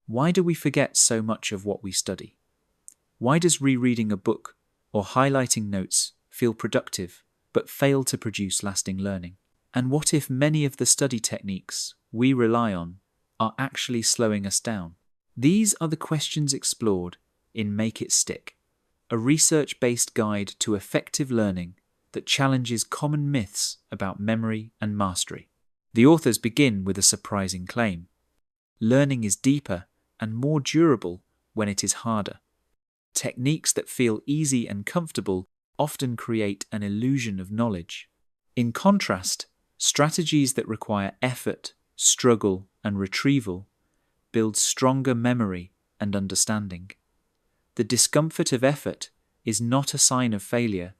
Why do we forget so much of what we study? Why does rereading a book or highlighting notes feel productive but fail to produce lasting learning? And what if many of the study techniques we rely on are actually slowing us down? These are the questions explored in Make It Stick, a research-based guide to effective learning that challenges common myths about memory and mastery. The authors begin with a surprising claim. Learning is deeper and more durable when it is harder. Techniques that feel easy and comfortable often create an illusion of knowledge. In contrast, strategies that require effort, struggle, and retrieval build stronger memory and understanding. The discomfort of effort is not a sign of failure,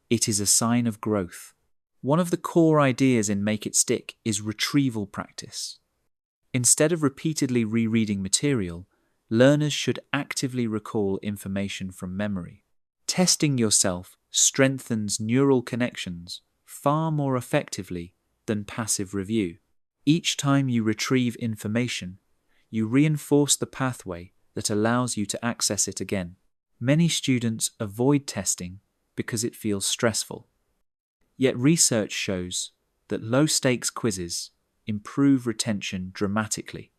it is a sign of growth. One of the core ideas in Make It Stick is retrieval practice. Instead of repeatedly rereading material, learners should actively recall information from memory. Testing yourself strengthens neural connections far more effectively than passive review. Each time you retrieve information, you reinforce the pathway that allows you to access it again. Many students avoid testing because it feels stressful. Yet research shows that low-stakes quizzes improve retention dramatically.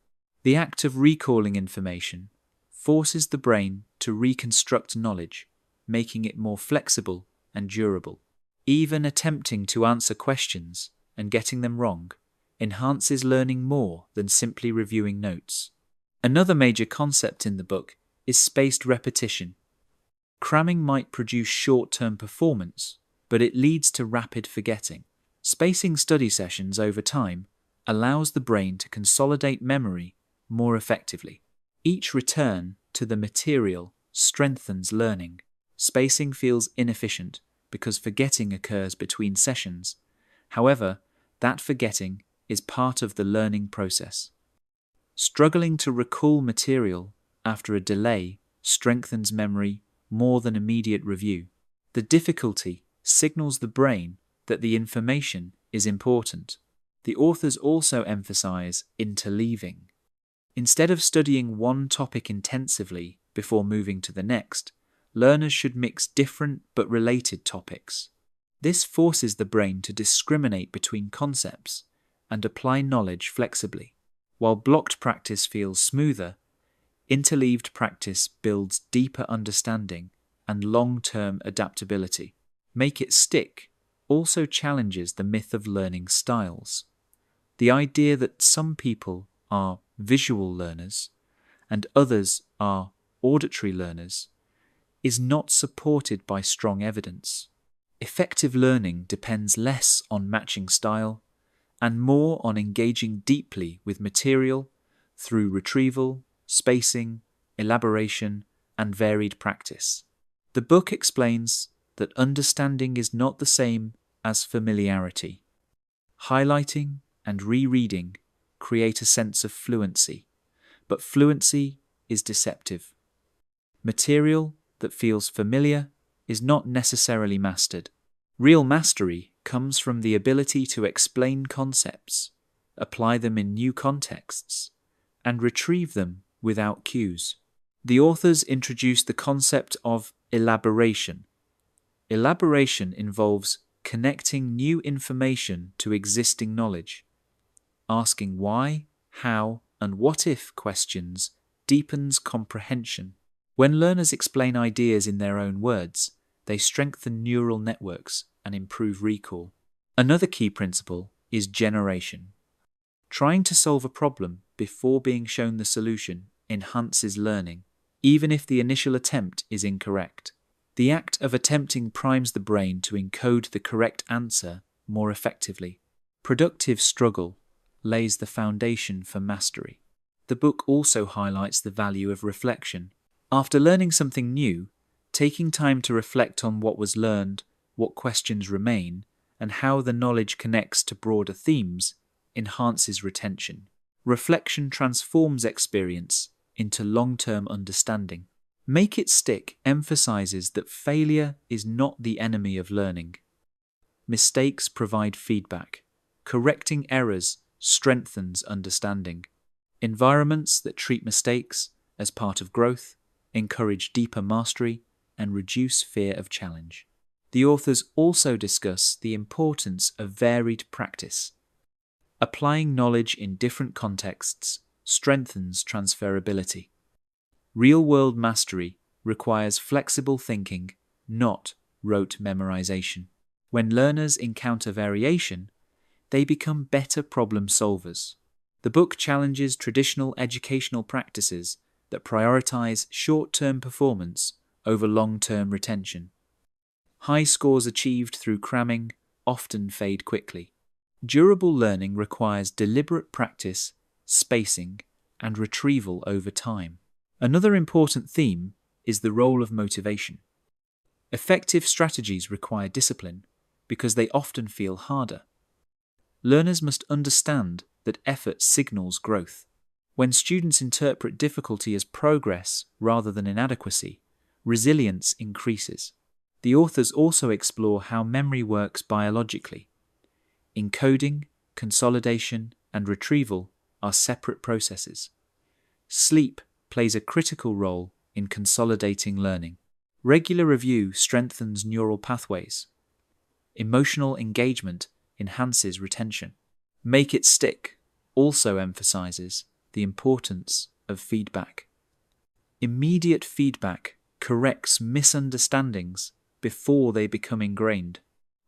The act of recalling information forces the brain to reconstruct knowledge, making it more flexible and durable. Even attempting to answer questions and getting them wrong enhances learning more than simply reviewing notes. Another major concept in the book is spaced repetition. Cramming might produce short-term performance, but it leads to rapid forgetting. Spacing study sessions over time allows the brain to consolidate memory more effectively. Each return to the material strengthens learning. Spacing feels inefficient because forgetting occurs between sessions. However, that forgetting is part of the learning process. Struggling to recall material after a delay strengthens memory more than immediate review. The difficulty signals the brain that the information is important. The authors also emphasize interleaving. Instead of studying one topic intensively before moving to the next, learners should mix different but related topics. This forces the brain to discriminate between concepts and apply knowledge flexibly. While blocked practice feels smoother, interleaved practice builds deeper understanding and long-term adaptability. Make It Stick also challenges the myth of learning styles. The idea that some people are visual learners and others are auditory learners is not supported by strong evidence. Effective learning depends less on matching style and more on engaging deeply with material through retrieval, spacing, elaboration, and varied practice. The book explains that understanding is not the same as familiarity. Highlighting and rereading create a sense of fluency, but fluency is deceptive. Material that feels familiar is not necessarily mastered. Real mastery comes from the ability to explain concepts, apply them in new contexts, and retrieve them without cues. The authors introduce the concept of elaboration. Elaboration involves connecting new information to existing knowledge. Asking why, how, and what if questions deepens comprehension. When learners explain ideas in their own words, they strengthen neural networks and improve recall. Another key principle is generation. Trying to solve a problem before being shown the solution enhances learning, even if the initial attempt is incorrect. The act of attempting primes the brain to encode the correct answer more effectively. Productive struggle lays the foundation for mastery. The book also highlights the value of reflection. After learning something new, taking time to reflect on what was learned, what questions remain, and how the knowledge connects to broader themes enhances retention. Reflection transforms experience into long-term understanding. Make It Stick emphasizes that failure is not the enemy of learning. Mistakes provide feedback. Correcting errors strengthens understanding. Environments that treat mistakes as part of growth encourage deeper mastery and reduce fear of challenge. The authors also discuss the importance of varied practice. Applying knowledge in different contexts strengthens transferability. Real-world mastery requires flexible thinking, not rote memorization. When learners encounter variation, they become better problem solvers. The book challenges traditional educational practices that prioritize short-term performance over long-term retention. High scores achieved through cramming often fade quickly. Durable learning requires deliberate practice, spacing, and retrieval over time. Another important theme is the role of motivation. Effective strategies require discipline because they often feel harder. Learners must understand that effort signals growth. When students interpret difficulty as progress rather than inadequacy, resilience increases. The authors also explore how memory works biologically. Encoding, consolidation, and retrieval are separate processes. Sleep plays a critical role in consolidating learning. Regular review strengthens neural pathways. Emotional engagement enhances retention. Make it stick also emphasizes the importance of feedback. Immediate feedback corrects misunderstandings before they become ingrained.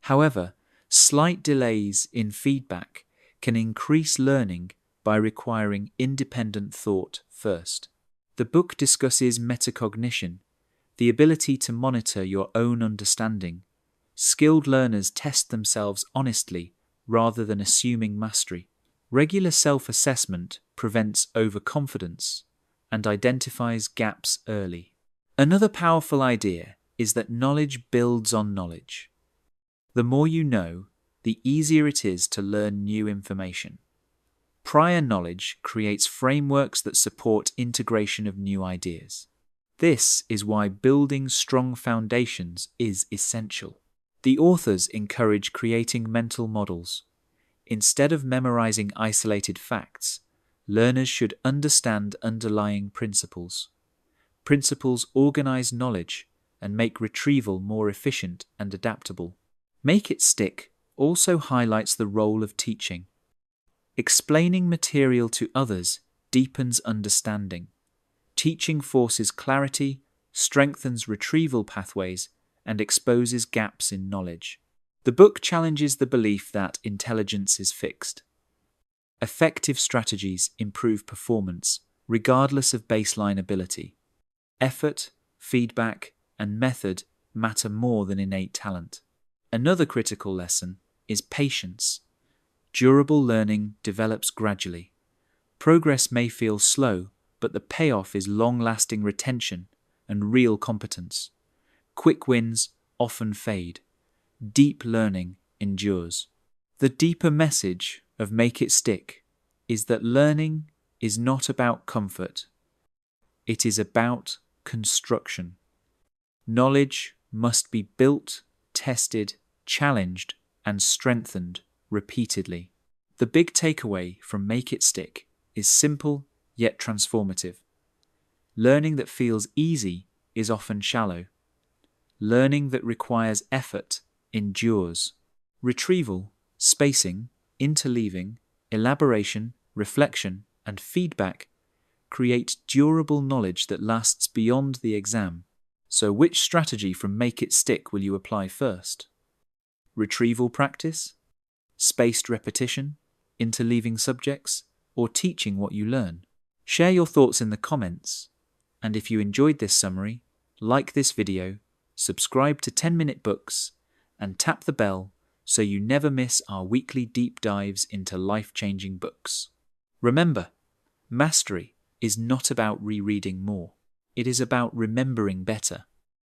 However, slight delays in feedback can increase learning by requiring independent thought first. The book discusses metacognition, the ability to monitor your own understanding. Skilled learners test themselves honestly rather than assuming mastery. Regular self-assessment prevents overconfidence and identifies gaps early. Another powerful idea is that knowledge builds on knowledge. The more you know, the easier it is to learn new information. Prior knowledge creates frameworks that support integration of new ideas. This is why building strong foundations is essential. The authors encourage creating mental models. Instead of memorizing isolated facts, learners should understand underlying principles. Principles organize knowledge and make retrieval more efficient and adaptable. Make it stick also highlights the role of teaching. Explaining material to others deepens understanding. Teaching forces clarity, strengthens retrieval pathways, and exposes gaps in knowledge. The book challenges the belief that intelligence is fixed. Effective strategies improve performance, regardless of baseline ability. Effort, feedback, and method matter more than innate talent. Another critical lesson is patience. Durable learning develops gradually. Progress may feel slow, but the payoff is long-lasting retention and real competence. Quick wins often fade. Deep learning endures. The deeper message of Make It Stick is that learning is not about comfort. It is about construction. Knowledge must be built, tested, challenged, and strengthened repeatedly. The big takeaway from Make It Stick is simple yet transformative. Learning that feels easy is often shallow. Learning that requires effort endures. Retrieval, spacing, interleaving, elaboration, reflection, and feedback create durable knowledge that lasts beyond the exam. So which strategy from Make It Stick will you apply first? Retrieval practice? Spaced repetition? Interleaving subjects? Or teaching what you learn? Share your thoughts in the comments. And if you enjoyed this summary, like this video, subscribe to 10-Minute Books, and tap the bell so you never miss our weekly deep dives into life-changing books. Remember, mastery is not about rereading more. It is about remembering better.